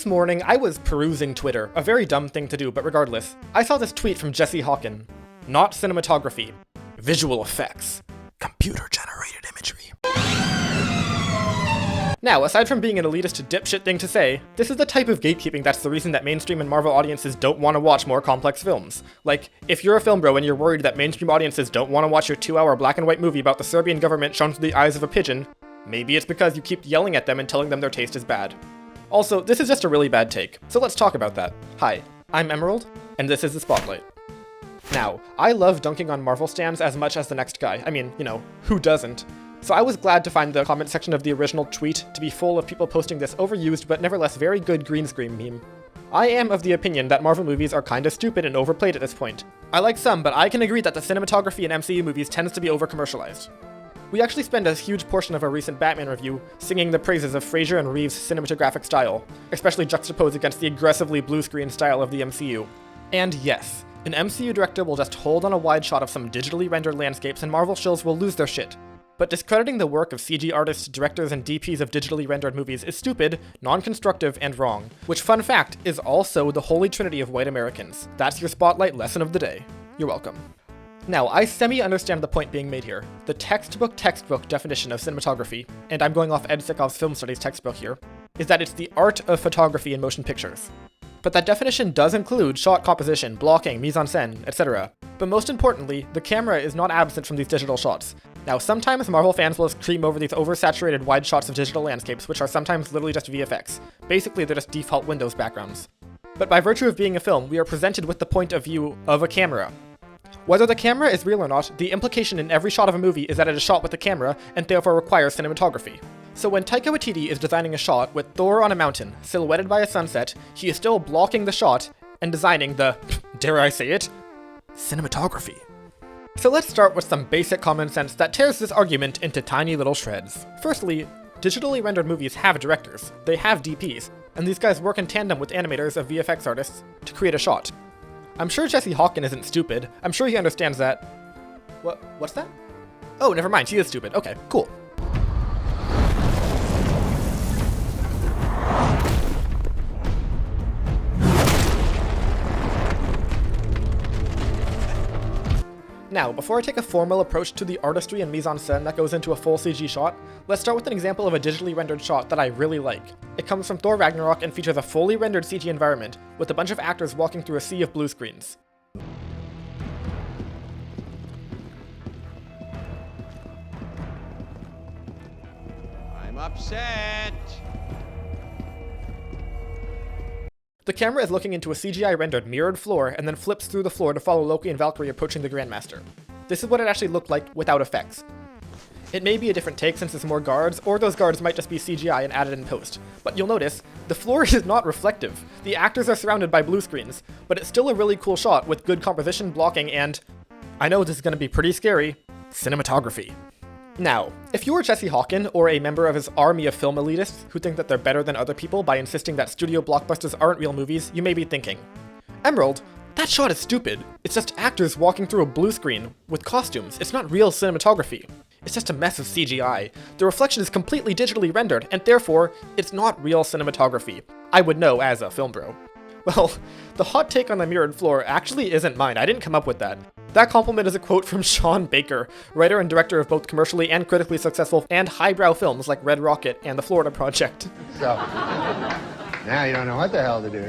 This morning, I was perusing Twitter, a very dumb thing to do, but regardless, I saw this tweet from Jesse Hawken. Not cinematography. Visual effects. Computer-generated imagery. Now, aside from being an elitist dipshit thing to say, this is the type of gatekeeping that's the reason that mainstream and Marvel audiences don't want to watch more complex films. Like, if you're a film bro and you're worried that mainstream audiences don't want to watch your 2-hour black and white movie about the Serbian government shown through the eyes of a pigeon, maybe it's because you keep yelling at them and telling them their taste is bad. Also, this is just a really bad take, so let's talk about that. Hi, I'm Emerald, and this is The Spotlight. Now, I love dunking on Marvel stans as much as the next guy. I mean, you know, who doesn't? So I was glad to find the comment section of the original tweet to be full of people posting this overused but nevertheless very good green screen meme. I am of the opinion that Marvel movies are kinda stupid and overplayed at this point. I like some, but I can agree that the cinematography in MCU movies tends to be over-commercialized. We actually spend a huge portion of our recent Batman review singing the praises of Fraser and Reeves' cinematographic style, especially juxtaposed against the aggressively blue-screen style of the MCU. And yes, an MCU director will just hold on a wide shot of some digitally rendered landscapes and Marvel shills will lose their shit. But discrediting the work of CG artists, directors, and DPs of digitally rendered movies is stupid, non-constructive, and wrong. Which, fun fact, is also the holy trinity of white Americans. That's your Spotlight lesson of the day. You're welcome. Now, I semi-understand the point being made here. The textbook definition of cinematography, and I'm going off Ed Sikov's film studies textbook here, is that it's the art of photography in motion pictures. But that definition does include shot composition, blocking, mise-en-scène, etc. But most importantly, the camera is not absent from these digital shots. Now, sometimes Marvel fans will scream over these oversaturated wide shots of digital landscapes, which are sometimes literally just VFX. Basically, they're just default Windows backgrounds. But by virtue of being a film, we are presented with the point of view of a camera. Whether the camera is real or not, the implication in every shot of a movie is that it is shot with a camera, and therefore requires cinematography. So when Taika Waititi is designing a shot with Thor on a mountain, silhouetted by a sunset, he is still blocking the shot and designing the, dare I say it, cinematography. So let's start with some basic common sense that tears this argument into tiny little shreds. Firstly, digitally rendered movies have directors, they have DPs, and these guys work in tandem with animators of VFX artists to create a shot. I'm sure Jesse Hawken isn't stupid, I'm sure he understands that. What's that? Oh, never mind, he is stupid, okay, cool. Now, before I take a formal approach to the artistry and mise-en-scène that goes into a full CG shot, let's start with an example of a digitally rendered shot that I really like. It comes from Thor Ragnarok and features a fully rendered CG environment, with a bunch of actors walking through a sea of blue screens. I'm upset! The camera is looking into a CGI-rendered mirrored floor and then flips through the floor to follow Loki and Valkyrie approaching the Grandmaster. This is what it actually looked like without effects. It may be a different take since there's more guards, or those guards might just be CGI and added in post. But you'll notice, the floor is not reflective. The actors are surrounded by blue screens, but it's still a really cool shot with good composition, blocking, and, I know this is gonna be pretty scary, cinematography. Now, if you are Jesse Hawken, or a member of his army of film elitists who think that they're better than other people by insisting that studio blockbusters aren't real movies, you may be thinking, Emerald, that shot is stupid. It's just actors walking through a blue screen with costumes. It's not real cinematography. It's just a mess of CGI. The reflection is completely digitally rendered, and therefore, it's not real cinematography. I would know as a film bro. Well, the hot take on the mirrored floor actually isn't mine. I didn't come up with that. That compliment is a quote from Sean Baker, writer and director of both commercially and critically successful and highbrow films like Red Rocket and The Florida Project. So, now you don't know what the hell to do,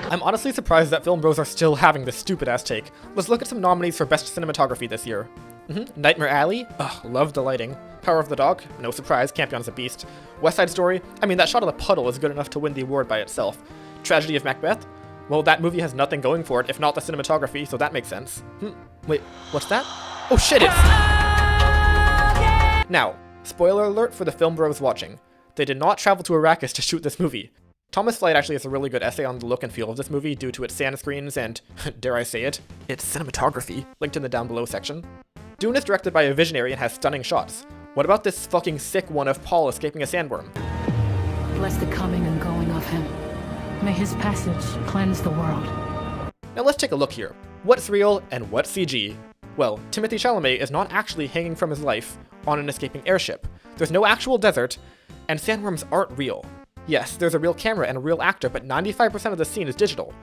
I'm honestly surprised that film bros are still having this stupid-ass take. Let's look at some nominees for Best Cinematography this year. Nightmare Alley? Ugh, love the lighting. Power of the Dog? No surprise, Campion's a beast. West Side Story? I mean, that shot of the puddle is good enough to win the award by itself. Tragedy of Macbeth? Well, that movie has nothing going for it, if not the cinematography, so that makes sense. Wait, what's that? Oh shit, it's... Now, spoiler alert for the film bros watching. They did not travel to Arrakis to shoot this movie. Thomas Flight actually has a really good essay on the look and feel of this movie due to its sand screens and, dare I say it, its cinematography, linked in the down below section. Dune is directed by a visionary and has stunning shots. What about this fucking sick one of Paul escaping a sandworm? Bless the coming and going of him. May his passage cleanse the world. Now let's take a look here. What's real and what's CG? Well, Timothée Chalamet is not actually hanging from his life on an escaping airship. There's no actual desert, And sandworms aren't real. Yes, there's a real camera and a real actor, but 95% of the scene is digital.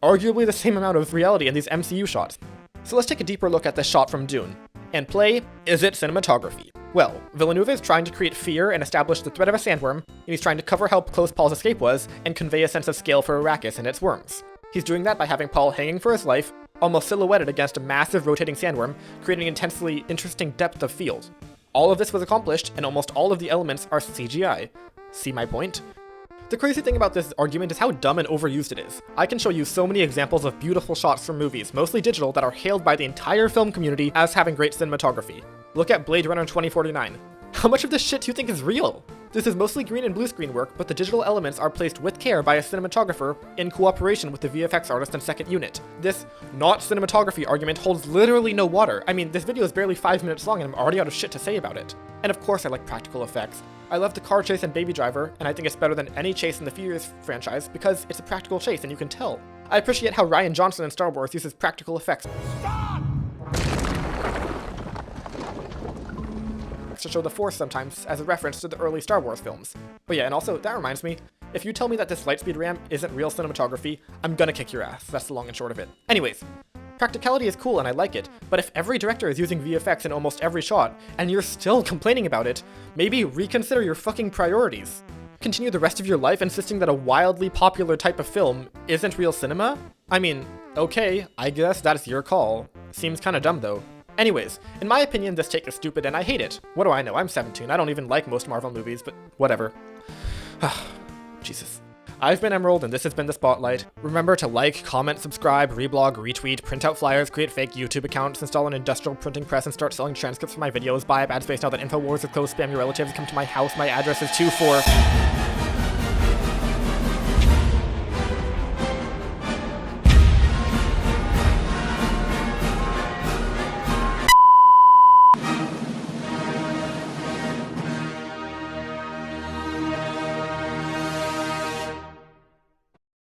Arguably the same amount of reality in these MCU shots. So let's take a deeper look at this shot from Dune. And play, is it cinematography? Well, Villeneuve is trying to create fear and establish the threat of a sandworm, and he's trying to cover how close Paul's escape was and convey a sense of scale for Arrakis and its worms. He's doing that by having Paul hanging for his life, almost silhouetted against a massive rotating sandworm, creating an intensely interesting depth of field. All of this was accomplished, and almost all of the elements are CGI. See my point? The crazy thing about this argument is how dumb and overused it is. I can show you so many examples of beautiful shots from movies, mostly digital, that are hailed by the entire film community as having great cinematography. Look at Blade Runner 2049. How much of this shit do you think is real? This is mostly green and blue screen work, but the digital elements are placed with care by a cinematographer in cooperation with the VFX artist and second unit. This not cinematography argument holds literally no water. I mean, this video is barely 5 minutes long and I'm already out of shit to say about it. And of course I like practical effects. I love the car chase in Baby Driver, and I think it's better than any chase in the Furious franchise because it's a practical chase and you can tell. I appreciate how Rian Johnson in Star Wars uses practical effects to show the Force sometimes as a reference to the early Star Wars films. But yeah, and also, that reminds me, if you tell me that this Lightspeed RAM isn't real cinematography, I'm gonna kick your ass. That's the long and short of it. Anyways, practicality is cool and I like it, but if every director is using VFX in almost every shot, and you're still complaining about it, maybe reconsider your fucking priorities. Continue the rest of your life insisting that a wildly popular type of film isn't real cinema? I mean, okay, I guess that's your call. Seems kinda dumb though. Anyways, in my opinion, this take is stupid and I hate it. What do I know? I'm 17. I don't even like most Marvel movies, but whatever. Jesus. I've been Emerald and this has been The Spotlight. Remember to like, comment, subscribe, reblog, retweet, print out flyers, create fake YouTube accounts, install an industrial printing press and start selling transcripts for my videos, buy a bad space now that InfoWars is closed, spam your relatives, come to my house, my address is 24...